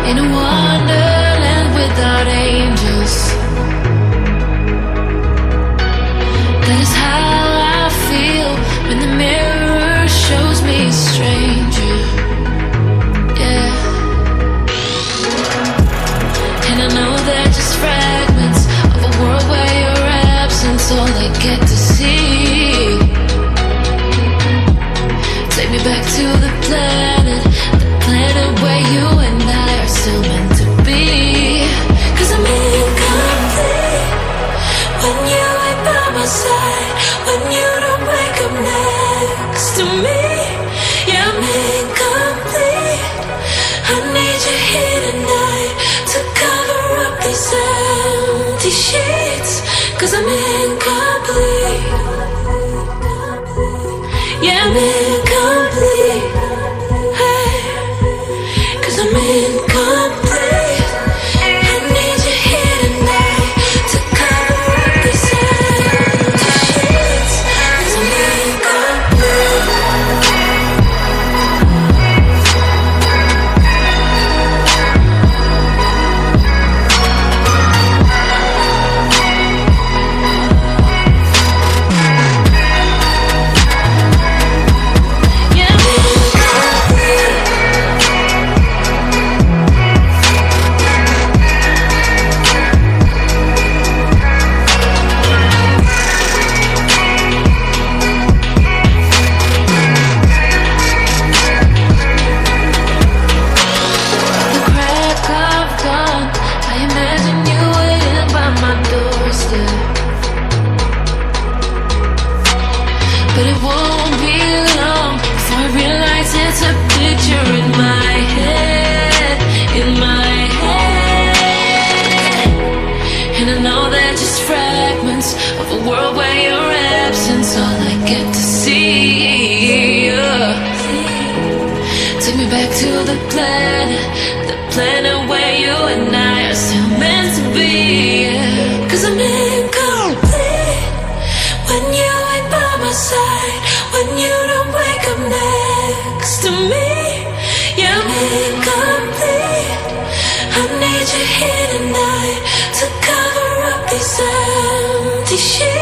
in a wonderland without angels. That is how I feel when the mirror shows me a stranger. Yeah. And I know they're just fragments of a world where your absence all I get to see. Take me back to the planet where you and I are still meant to be. 'Cause I'm incomplete when you ain't by my side, when you don't wake up next to me. Yeah, I'm incomplete. I need you here tonight to cover up these empty sheets. 'Cause I'm incomplete. Yeah, I'm incomplete. Hey, 'cause I'm incomplete. I need you here tonight to cover up these empty sheets. 'Cause I'm incomplete. But it won't be long before I realize it's a picture in my head, in my head. And I know they're just fragments of a world where your absence all I get to see. Take me back to the planet where you and I are still meant to be. 'Cause I'm incomplete when you ain't by my side, when you don't wake up next to me. Yeah, I'm incomplete. I need you here tonight to cover up these empty sheets.